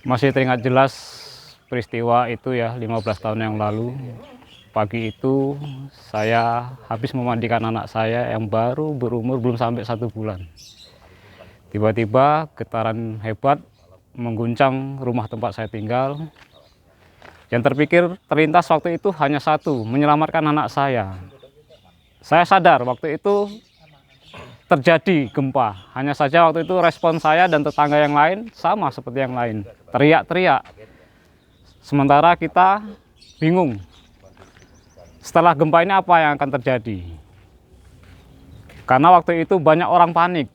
Masih teringat jelas peristiwa itu ya, 15 tahun yang lalu. Pagi itu saya habis memandikan anak saya yang baru berumur belum sampai 1 bulan. Tiba-tiba getaran hebat mengguncang rumah tempat saya tinggal. Yang terlintas waktu itu hanya satu, menyelamatkan anak saya. Saya sadar waktu itu terjadi gempa. Hanya saja waktu itu respon saya dan tetangga yang lain sama seperti yang lain. Teriak-teriak. Sementara kita bingung. Setelah gempa ini apa yang akan terjadi? Karena waktu itu banyak orang panik.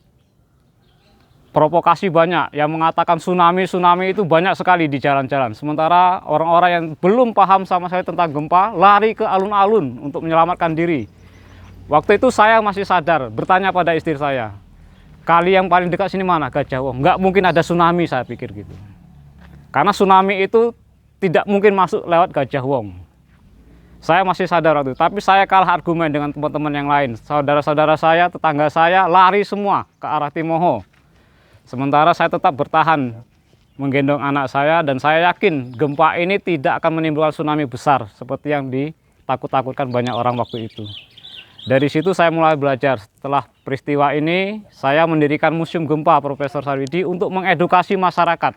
Provokasi banyak yang mengatakan tsunami itu banyak sekali di jalan-jalan. Sementara orang-orang yang belum paham sama saya tentang gempa lari ke alun-alun untuk menyelamatkan diri. Waktu itu saya masih sadar, bertanya pada istri saya, kali yang paling dekat sini mana? Gajah Wong. Nggak mungkin ada tsunami, saya pikir gitu. Karena tsunami itu tidak mungkin masuk lewat Gajah Wong. Saya masih sadar waktu itu, tapi saya kalah argumen dengan teman-teman yang lain. Saudara-saudara saya, tetangga saya lari semua ke arah Timoho. Sementara saya tetap bertahan menggendong anak saya dan saya yakin gempa ini tidak akan menimbulkan tsunami besar seperti yang ditakut-takutkan banyak orang waktu itu. Dari situ saya mulai belajar. Setelah peristiwa ini saya mendirikan Museum Gempa Profesor Sarwidi untuk mengedukasi masyarakat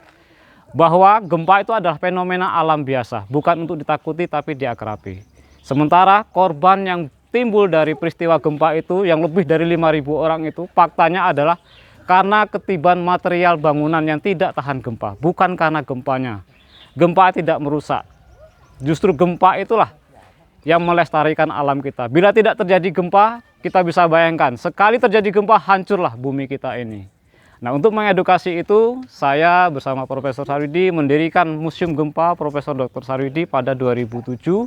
bahwa gempa itu adalah fenomena alam biasa, bukan untuk ditakuti tapi diakrabi. Sementara korban yang timbul dari peristiwa gempa itu yang lebih dari 5.000 orang itu faktanya adalah karena ketiban material bangunan yang tidak tahan gempa, bukan karena gempanya. Gempa tidak merusak. Justru gempa itulah yang melestarikan alam kita. Bila tidak terjadi gempa, kita bisa bayangkan, sekali terjadi gempa hancurlah bumi kita ini. Nah, untuk mengedukasi itu, saya bersama Profesor Sarwidi mendirikan Museum Gempa Profesor Dr. Sarwidi pada 2007.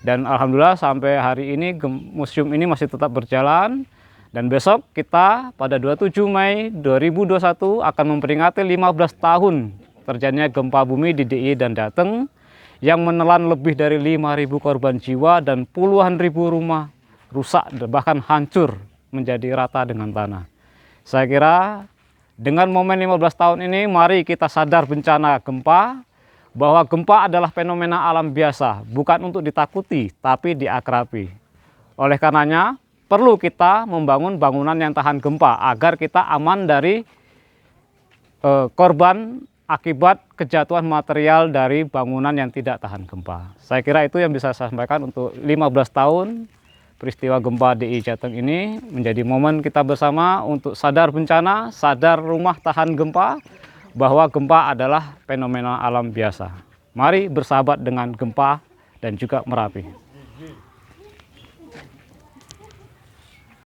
Dan alhamdulillah sampai hari ini museum ini masih tetap berjalan. Dan besok kita pada 27 Mei 2021 akan memperingati 15 tahun terjadinya gempa bumi di DIY dan Dateng yang menelan lebih dari 5.000 korban jiwa dan puluhan ribu rumah rusak bahkan hancur menjadi rata dengan tanah. Saya kira dengan momen 15 tahun ini mari kita sadar bencana gempa, bahwa gempa adalah fenomena alam biasa, bukan untuk ditakuti tapi diakrabi. Oleh karenanya perlu kita membangun bangunan yang tahan gempa agar kita aman dari korban akibat kejatuhan material dari bangunan yang tidak tahan gempa. Saya kira itu yang bisa saya sampaikan untuk 15 tahun peristiwa gempa DIY Jateng ini menjadi momen kita bersama untuk sadar bencana, sadar rumah tahan gempa, bahwa gempa adalah fenomena alam biasa. Mari bersahabat dengan gempa dan juga Merapi.